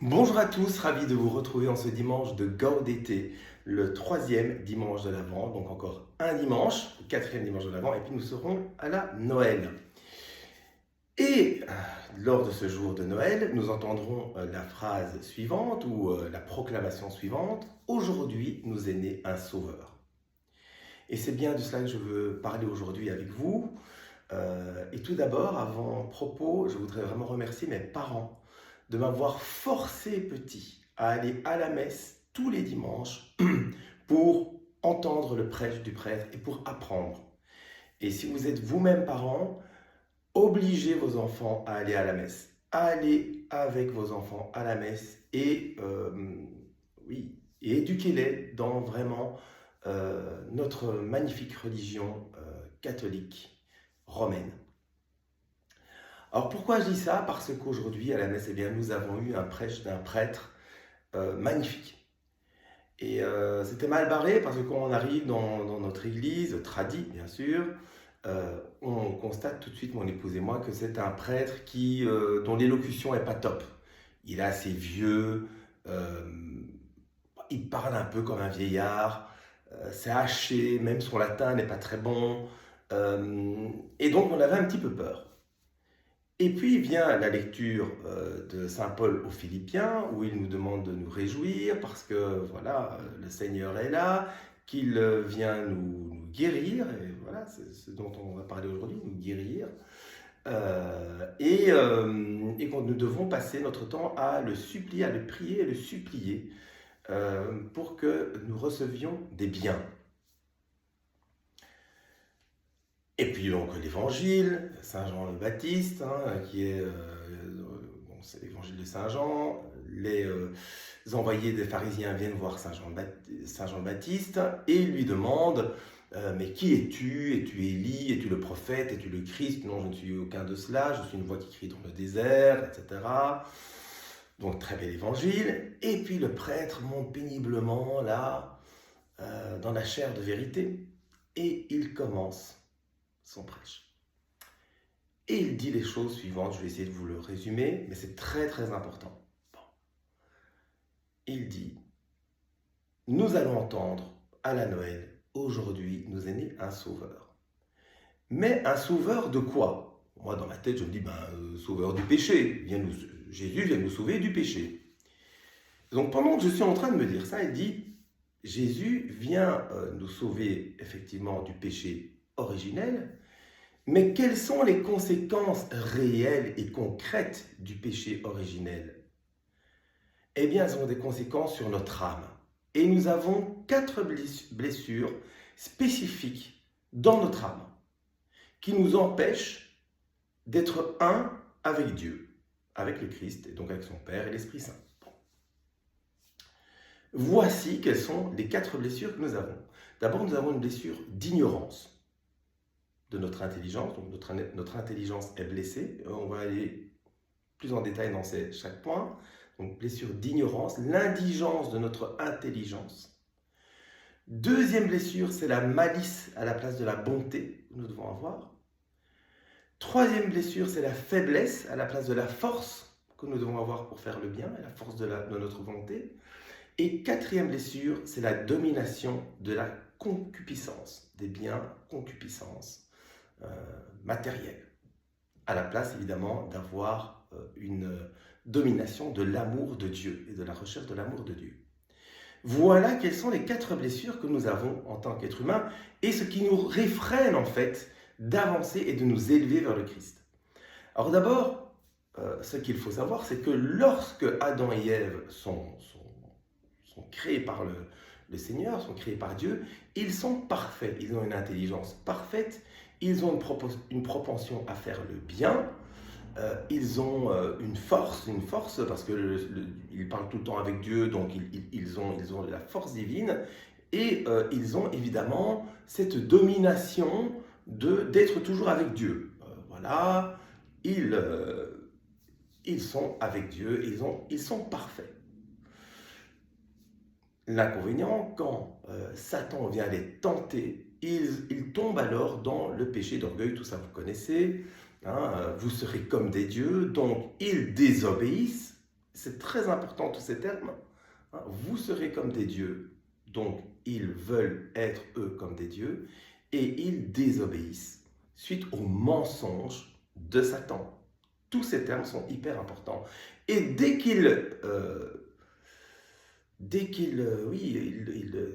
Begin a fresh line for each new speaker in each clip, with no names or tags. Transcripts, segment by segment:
Bonjour à tous, ravi de vous retrouver en ce dimanche de Gaudete, le troisième dimanche de l'Avent, donc encore un dimanche, le quatrième dimanche de l'Avent, et puis nous serons à la Noël. Et lors de ce jour de Noël, nous entendrons la phrase suivante ou la proclamation suivante: Aujourd'hui nous est né un sauveur. Et c'est bien de cela que je veux parler aujourd'hui avec vous. Et tout d'abord, avant propos, je voudrais vraiment remercier mes parents de m'avoir forcé petit à aller à la messe tous les dimanches pour entendre le prêche du prêtre et pour apprendre. Et si vous êtes vous-même parent, obligez vos enfants à aller à la messe. Allez avec vos enfants à la messe et oui, et éduquez-les dans vraiment notre magnifique religion catholique romaine. Alors pourquoi je dis ça? Parce qu'aujourd'hui à la messe, eh bien, nous avons eu un prêche d'un prêtre magnifique. Et c'était mal barré parce que quand on arrive dans notre église, tradie bien sûr, on constate tout de suite, mon épouse et moi, que c'est un prêtre dont l'élocution n'est pas top. Il est assez vieux, il parle un peu comme un vieillard, c'est haché, même son latin n'est pas très bon. Et donc on avait un petit peu peur. Et puis vient la lecture de Saint Paul aux Philippiens, où il nous demande de nous réjouir parce que voilà, le Seigneur est là, qu'il vient nous guérir, et voilà, c'est ce dont on va parler aujourd'hui, nous guérir, et que nous devons passer notre temps à le supplier, à le prier et le supplier pour que nous recevions des biens. Et puis donc l'évangile, Saint Jean le Baptiste, hein, qui est, bon, c'est l'évangile de Saint Jean. Les envoyés des pharisiens viennent voir Saint Jean le Baptiste et lui demandent mais qui es-tu? Es-tu Élie? Es-tu le prophète? Es-tu le Christ? Non, je ne suis aucun de cela, je suis une voix qui crie dans le désert, etc. Donc très bel évangile. Et puis le prêtre monte péniblement là, dans la chair de vérité, et il commence son prêche. Et il dit les choses suivantes, je vais essayer de vous le résumer, mais c'est très très important. Bon. Il dit, nous allons entendre à la Noël, aujourd'hui nous est né un sauveur. Mais un sauveur de quoi? Moi dans ma tête je me dis, sauveur du péché, Jésus vient nous sauver du péché. Donc pendant que je suis en train de me dire ça, il dit, Jésus vient nous sauver effectivement du péché originel. Mais quelles sont les conséquences réelles et concrètes du péché originel? Eh bien, elles ont des conséquences sur notre âme. Et nous avons 4 blessures spécifiques dans notre âme qui nous empêchent d'être un avec Dieu, avec le Christ, et donc avec son Père et l'Esprit Saint. Voici quelles sont les 4 blessures que nous avons. D'abord, nous avons une blessure d'ignorance de notre intelligence, donc notre intelligence est blessée. On va aller plus en détail dans chaque point. Donc blessure d'ignorance, l'indigence de notre intelligence. Deuxième blessure, c'est la malice à la place de la bonté que nous devons avoir. Troisième blessure, c'est la faiblesse à la place de la force que nous devons avoir pour faire le bien, et la force de notre volonté. Et quatrième blessure, c'est la domination de la concupiscence, des biens, concupiscence matérielle, à la place évidemment d'avoir une domination de l'amour de Dieu et de la recherche de l'amour de Dieu. Voilà quelles sont les 4 blessures que nous avons en tant qu'être humain et ce qui nous réfrène en fait d'avancer et de nous élever vers le Christ. Alors d'abord, ce qu'il faut savoir, c'est que lorsque Adam et Ève sont créés par le Seigneur, sont créés par Dieu, ils sont parfaits, ils ont une intelligence parfaite, ils ont une propension à faire le bien, ils ont une force parce qu'ils parlent tout le temps avec Dieu, donc ils ont la force divine, et ils ont évidemment cette domination d'être toujours avec Dieu. Voilà, ils sont avec Dieu, ils sont parfaits. L'inconvénient, quand Satan vient les tenter, ils tombent alors dans le péché d'orgueil, tout ça vous connaissez, hein, vous serez comme des dieux, donc ils désobéissent, c'est très important tous ces termes. Hein. Vous serez comme des dieux, donc ils veulent être eux comme des dieux, et ils désobéissent suite au mensonge de Satan. Tous ces termes sont hyper importants. Et dès qu'ils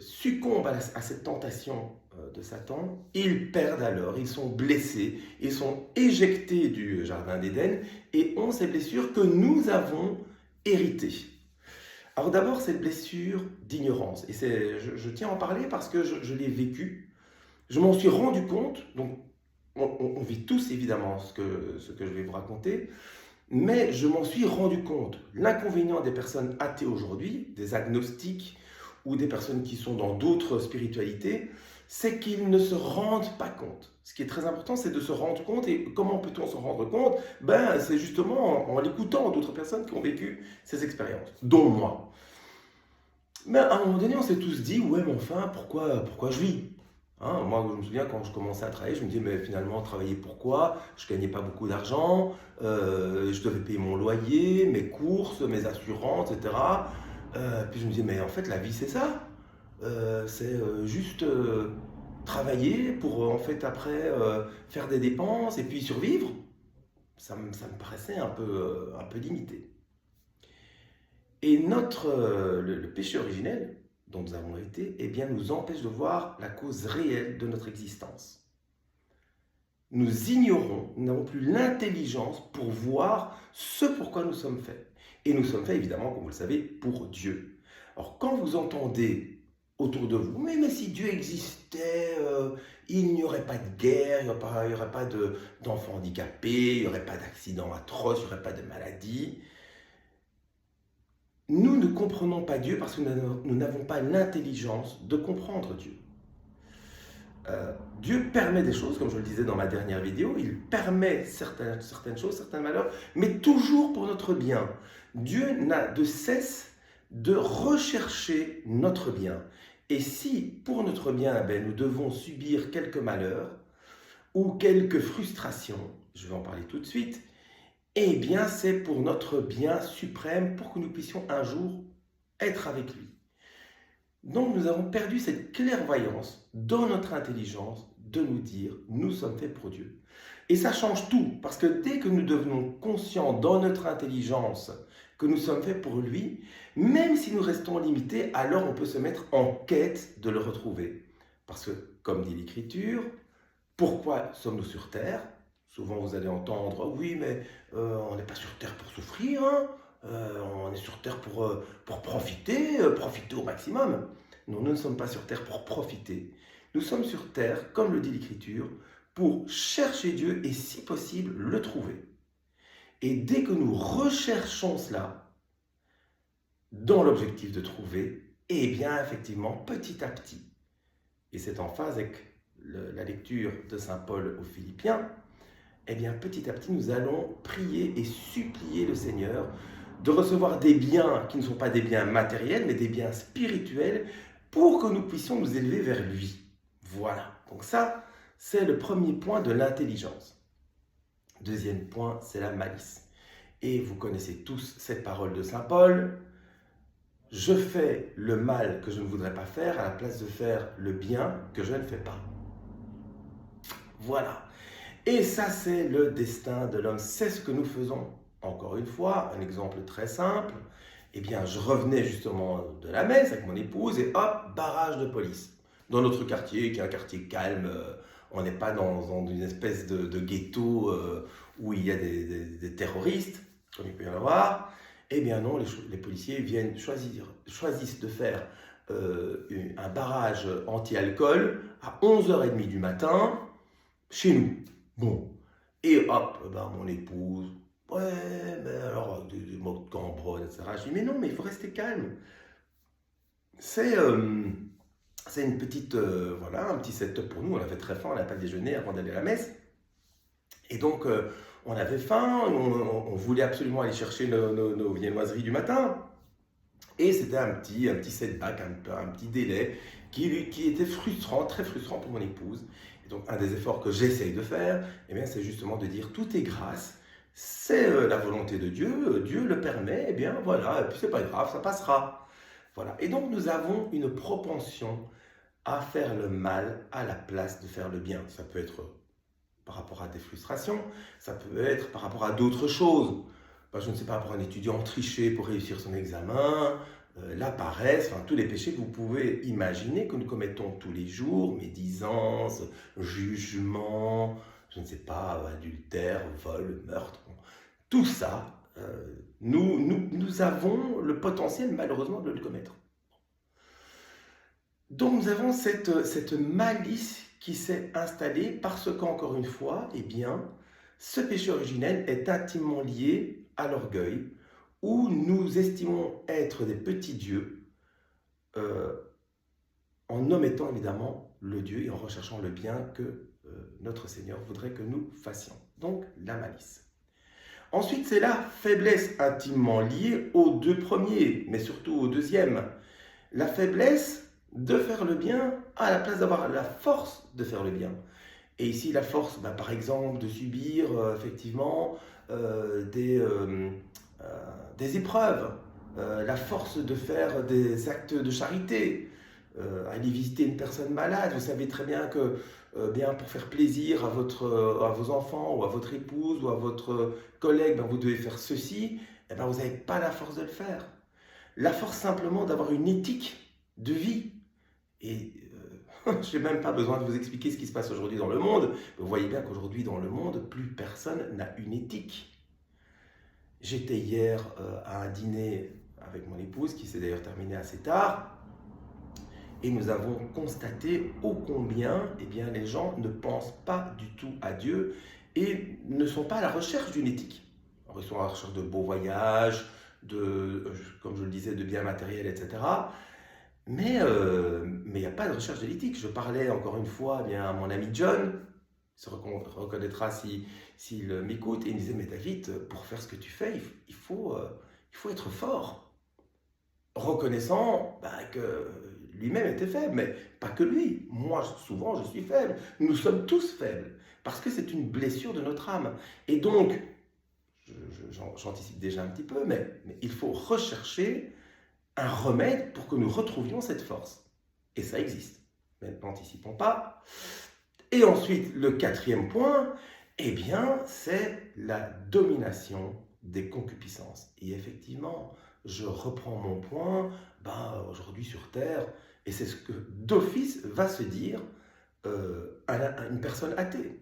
succombent à cette tentation de Satan, ils perdent alors, ils sont blessés, ils sont éjectés du Jardin d'Éden et ont ces blessures que nous avons héritées. Alors d'abord, cette blessure d'ignorance, et je tiens à en parler parce que je l'ai vécu, je m'en suis rendu compte, donc on vit tous évidemment ce que je vais vous raconter, mais je m'en suis rendu compte. L'inconvénient des personnes athées aujourd'hui, des agnostiques ou des personnes qui sont dans d'autres spiritualités, c'est qu'ils ne se rendent pas compte. Ce qui est très important, c'est de se rendre compte. Et comment peut-on se rendre compte? C'est justement en l'écoutant d'autres personnes qui ont vécu ces expériences, dont moi. Mais à un moment donné, on s'est tous dit, ouais, mais enfin, pourquoi je vis? Hein, moi, je me souviens quand je commençais à travailler, je me disais, mais finalement, travailler pourquoi? Je gagnais pas beaucoup d'argent, je devais payer mon loyer, mes courses, mes assurances, etc. Puis je me disais, mais en fait, la vie, c'est ça. C'est juste travailler pour, en fait, après, faire des dépenses et puis survivre. Ça me paraissait un peu limité. Et le péché originel dont nous avons été, eh bien, nous empêche de voir la cause réelle de notre existence. Nous ignorons, nous n'avons plus l'intelligence pour voir ce pourquoi nous sommes faits. Et nous sommes faits, évidemment, comme vous le savez, pour Dieu. Alors, quand vous entendez autour de vous, mais si Dieu existait, il n'y aurait pas de guerre, il n'y aurait pas d'enfants handicapés, il n'y aurait pas d'accidents atroces, il n'y aurait pas de maladies. Nous ne comprenons pas Dieu parce que nous n'avons pas l'intelligence de comprendre Dieu. Dieu permet des choses, comme je le disais dans ma dernière vidéo, il permet certaines choses, certains malheurs, mais toujours pour notre bien. Dieu n'a de cesse de rechercher notre bien. Et si, pour notre bien, nous devons subir quelques malheurs ou quelques frustrations, je vais en parler tout de suite, eh bien, c'est pour notre bien suprême, pour que nous puissions un jour être avec lui. Donc, nous avons perdu cette clairvoyance dans notre intelligence de nous dire, nous sommes faits pour Dieu. Et ça change tout, parce que dès que nous devenons conscients dans notre intelligence que nous sommes faits pour lui, même si nous restons limités, alors on peut se mettre en quête de le retrouver. Parce que, comme dit l'Écriture, pourquoi sommes-nous sur terre? Souvent, vous allez entendre, oui, mais on n'est pas sur terre pour souffrir, hein, on est sur terre pour profiter au maximum. Non, nous ne sommes pas sur terre pour profiter. Nous sommes sur terre, comme le dit l'Écriture, pour chercher Dieu et, si possible, le trouver. Et dès que nous recherchons cela, dans l'objectif de trouver, eh bien, effectivement, petit à petit, et c'est en phase avec la lecture de Saint Paul aux Philippiens, eh bien, petit à petit, nous allons prier et supplier le Seigneur de recevoir des biens qui ne sont pas des biens matériels, mais des biens spirituels, pour que nous puissions nous élever vers lui. Voilà. Donc ça, c'est le premier point de l'intelligence. Deuxième point, c'est la malice. Et vous connaissez tous cette parole de Saint Paul. Je fais le mal que je ne voudrais pas faire à la place de faire le bien que je ne fais pas. Voilà. Et ça, c'est le destin de l'homme. C'est ce que nous faisons. Encore une fois, un exemple très simple. Eh bien, je revenais justement de la messe avec mon épouse et hop, barrage de police. Dans notre quartier, qui est un quartier calme, on n'est pas dans une espèce de ghetto où il y a des terroristes, comme il peut y en avoir. Eh bien non, les policiers viennent choisissent de faire un barrage anti-alcool à 11h30 du matin chez nous. Bon, et hop, mon épouse, ouais, mais alors, des mots de cambronne, etc. Je dis, mais non, mais il faut rester calme. C'est une petite, voilà, un petit setup pour nous. On avait très faim, on n'a pas déjeuné avant d'aller à la messe. Et donc, on avait faim, on voulait absolument aller chercher nos viennoiseries du matin. Et c'était un petit setback, un petit délai qui était frustrant, très frustrant pour mon épouse. Et donc, un des efforts que j'essaye de faire, eh bien, c'est justement de dire tout est grâce. C'est la volonté de Dieu, Dieu le permet, et bien voilà, et puis c'est pas grave, ça passera. Voilà. Et donc nous avons une propension à faire le mal à la place de faire le bien. Ça peut être par rapport à des frustrations, ça peut être par rapport à d'autres choses. Ben, je ne sais pas, pour un étudiant tricher pour réussir son examen, la paresse, enfin tous les péchés que vous pouvez imaginer que nous commettons tous les jours, médisance, jugement, je ne sais pas, adultère, vol, meurtre, bon. Tout ça, nous avons le potentiel malheureusement de le commettre. Donc nous avons cette malice qui s'est installée parce qu'encore une fois, eh bien, ce péché originel est intimement lié à l'orgueil, où nous estimons être des petits dieux, euh, en omettant évidemment le Dieu et en recherchant le bien que notre Seigneur voudrait que nous fassions. Donc la malice. Ensuite, c'est la faiblesse intimement liée aux deux premiers, mais surtout au deuxième. La faiblesse de faire le bien à la place d'avoir la force de faire le bien. Et ici, la force, par exemple, de subir effectivement des épreuves, la force de faire des actes de charité, aller visiter une personne malade. Vous savez très bien que bien pour faire plaisir à vos enfants ou à votre épouse ou à votre collègue, vous devez faire ceci, et vous n'avez pas la force de le faire. La force simplement d'avoir une éthique de vie. Et je n'ai même pas besoin de vous expliquer ce qui se passe aujourd'hui dans le monde. Vous voyez bien qu'aujourd'hui dans le monde, plus personne n'a une éthique. J'étais hier à un dîner avec mon épouse, qui s'est d'ailleurs terminé assez tard, et nous avons constaté ô combien les gens ne pensent pas du tout à Dieu et ne sont pas à la recherche d'une éthique. Alors, ils sont à la recherche de beaux voyages, comme je le disais, de biens matériels, etc. Mais il n'y a pas de recherche de l'éthique. Je parlais encore une fois à mon ami John, il se reconnaîtra s'il m'écoute, et il me disait, mais David, pour faire ce que tu fais, il faut être fort. Reconnaissant que lui-même était faible, mais pas que lui. Moi, souvent, je suis faible. Nous sommes tous faibles, parce que c'est une blessure de notre âme. Et donc, j'anticipe déjà un petit peu, mais il faut rechercher un remède pour que nous retrouvions cette force. Et ça existe. Mais n'anticipons pas. Et ensuite, le quatrième point, c'est la domination des concupiscences. Et effectivement, je reprends mon point, aujourd'hui sur Terre, et c'est ce que d'office va se dire à une personne athée.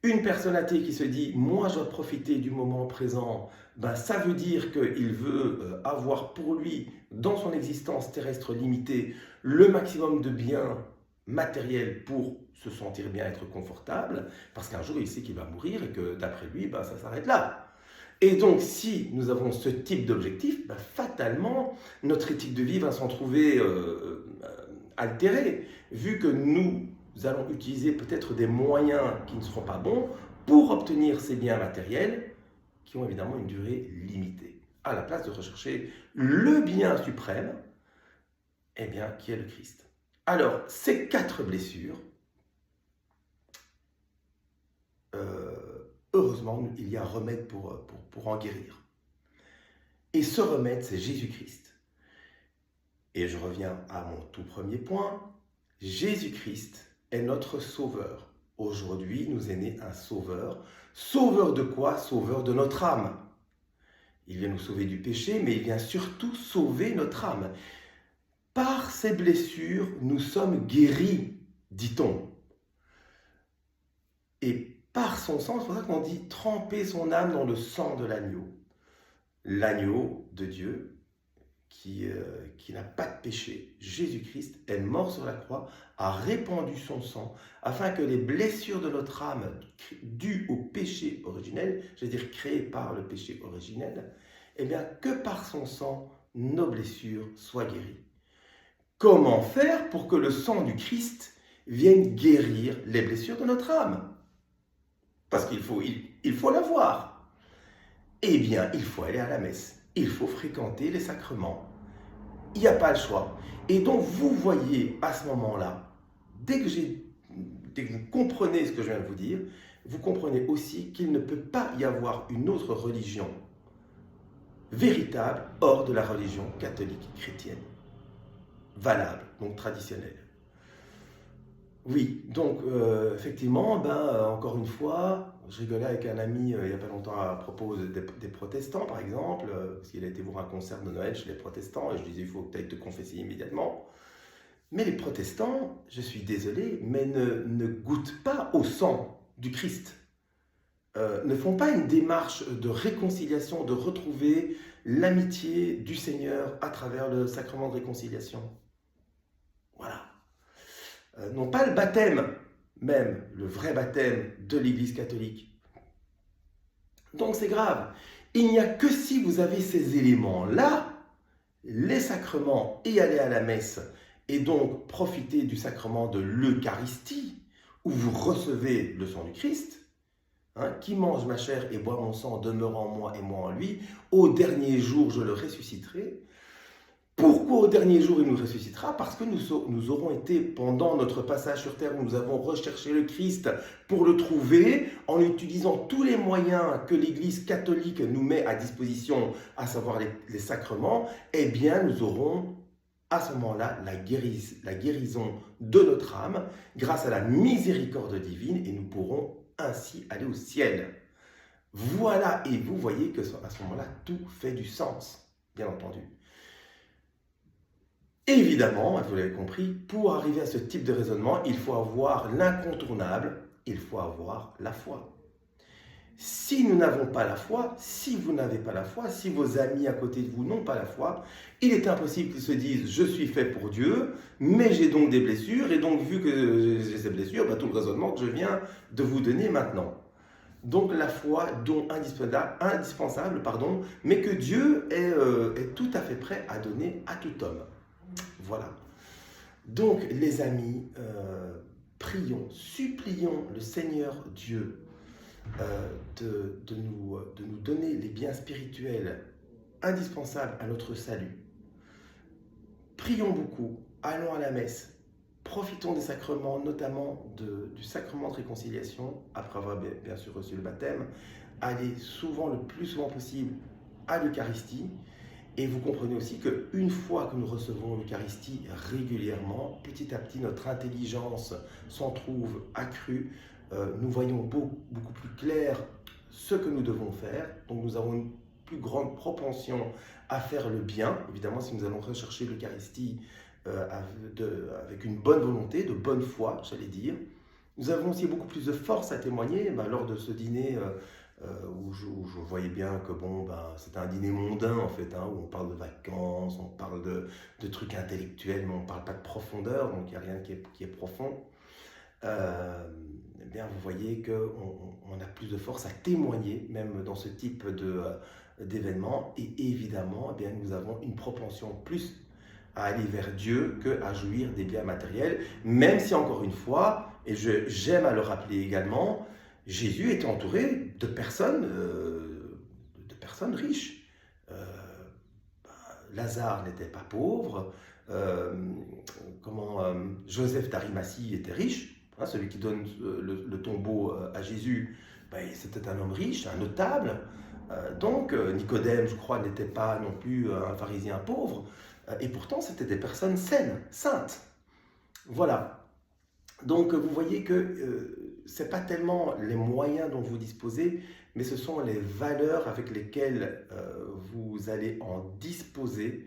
Une personne athée qui se dit « moi je dois profiter du moment présent », ça veut dire qu'il veut avoir pour lui, dans son existence terrestre limitée, le maximum de biens matériels pour se sentir bien, être confortable, parce qu'un jour il sait qu'il va mourir et que d'après lui, ça s'arrête là. Et donc, si nous avons ce type d'objectif, fatalement, notre éthique de vie va s'en trouver altérée, vu que nous allons utiliser peut-être des moyens qui ne seront pas bons pour obtenir ces biens matériels qui ont évidemment une durée limitée, à la place de rechercher le bien suprême, qui est le Christ. Alors, ces 4 blessures, heureusement, il y a un remède pour en guérir. Et ce remède, c'est Jésus-Christ. Et je reviens à mon tout premier point. Jésus-Christ est notre sauveur. Aujourd'hui, nous est né un sauveur. Sauveur de quoi? Sauveur de notre âme. Il vient nous sauver du péché, mais il vient surtout sauver notre âme. Par ces blessures, nous sommes guéris, dit-on. Et par son sang, c'est pour ça qu'on dit tremper son âme dans le sang de l'agneau. L'agneau de Dieu qui n'a pas de péché. Jésus-Christ est mort sur la croix, a répandu son sang, afin que les blessures de notre âme dues au péché originel, c'est-à-dire créées par le péché originel, que par son sang, nos blessures soient guéries. Comment faire pour que le sang du Christ vienne guérir les blessures de notre âme? Parce qu'il faut l'avoir. Il faut aller à la messe. Il faut fréquenter les sacrements. Il n'y a pas le choix. Et donc, vous voyez à ce moment-là, dès que vous comprenez ce que je viens de vous dire, vous comprenez aussi qu'il ne peut pas y avoir une autre religion véritable hors de la religion catholique chrétienne, valable, donc traditionnelle. Oui, donc effectivement, encore une fois, je rigolais avec un ami il n'y a pas longtemps à propos des protestants, par exemple, parce qu'il a été voir un concert de Noël chez les protestants, et je disais, il faut que tu ailles te confesser immédiatement. Mais les protestants, je suis désolé, mais ne goûtent pas au sang du Christ. Ne font pas une démarche de réconciliation, de retrouver l'amitié du Seigneur à travers le sacrement de réconciliation. Voilà. N'ont pas le baptême, même le vrai baptême de l'Église catholique. Donc c'est grave. Il n'y a que si vous avez ces éléments-là, les sacrements et aller à la messe, et donc profiter du sacrement de l'Eucharistie, où vous recevez le sang du Christ, qui mange ma chair et boit mon sang demeure en moi et moi en lui, au dernier jour je le ressusciterai. Pourquoi au dernier jour il nous ressuscitera? Parce que nous aurons été, pendant notre passage sur terre, où nous avons recherché le Christ pour le trouver, en utilisant tous les moyens que l'Église catholique nous met à disposition, à savoir les sacrements, eh bien nous aurons à ce moment-là la guérison de notre âme, grâce à la miséricorde divine, et nous pourrons ainsi aller au ciel. Voilà, et vous voyez que à ce moment-là, tout fait du sens, bien entendu. Évidemment, vous l'avez compris, pour arriver à ce type de raisonnement, il faut avoir l'incontournable, il faut avoir la foi. Si nous n'avons pas la foi, si vous n'avez pas la foi, si vos amis à côté de vous n'ont pas la foi, il est impossible qu'ils se disent « je suis fait pour Dieu, mais j'ai donc des blessures, et donc vu que j'ai ces blessures, tout le raisonnement que je viens de vous donner maintenant ». Donc la foi, don indispensable, mais que Dieu est tout à fait prêt à donner à tout homme. Voilà. Donc les amis, prions, supplions le Seigneur Dieu de nous donner les biens spirituels indispensables à notre salut. Prions beaucoup, allons à la messe, profitons des sacrements, notamment du sacrement de réconciliation, après avoir bien sûr reçu le baptême. Allez souvent, le plus souvent possible, à l'Eucharistie. Et vous comprenez aussi qu'une fois que nous recevons l'Eucharistie régulièrement, petit à petit, notre intelligence s'en trouve accrue. Nous voyons beaucoup plus clair ce que nous devons faire. Donc nous avons une plus grande propension à faire le bien. Évidemment, si nous allons rechercher l'Eucharistie avec une bonne volonté, de bonne foi, j'allais dire. Nous avons aussi beaucoup plus de force à témoigner lors de ce dîner où je voyais bien que c'était un dîner mondain en fait, où on parle de vacances, on parle de trucs intellectuels, mais on ne parle pas de profondeur, donc il n'y a rien qui est profond. Vous voyez qu'on a plus de force à témoigner, même dans ce type d'événement, et évidemment, nous avons une propension plus à aller vers Dieu qu'à jouir des biens matériels, même si encore une fois, et j'aime à le rappeler également, Jésus était entouré de personnes riches. Lazare n'était pas pauvre, Joseph d'Arimathie était riche, celui qui donne le tombeau à Jésus, c'était un homme riche, un notable. Donc Nicodème, je crois, n'était pas non plus un pharisien pauvre, et pourtant c'était des personnes saines, saintes. Voilà. Donc vous voyez que ce n'est pas tellement les moyens dont vous disposez, mais ce sont les valeurs avec lesquelles vous allez en disposer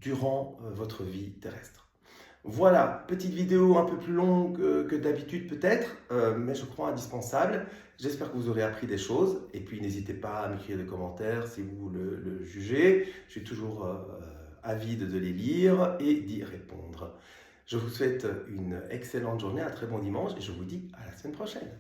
durant votre vie terrestre. Voilà, petite vidéo un peu plus longue que d'habitude peut-être, mais je crois indispensable. J'espère que vous aurez appris des choses, et puis n'hésitez pas à m'écrire des commentaires si vous le jugez. Je suis toujours avide de les lire et d'y répondre. Je vous souhaite une excellente journée, un très bon dimanche, et je vous dis à la semaine prochaine.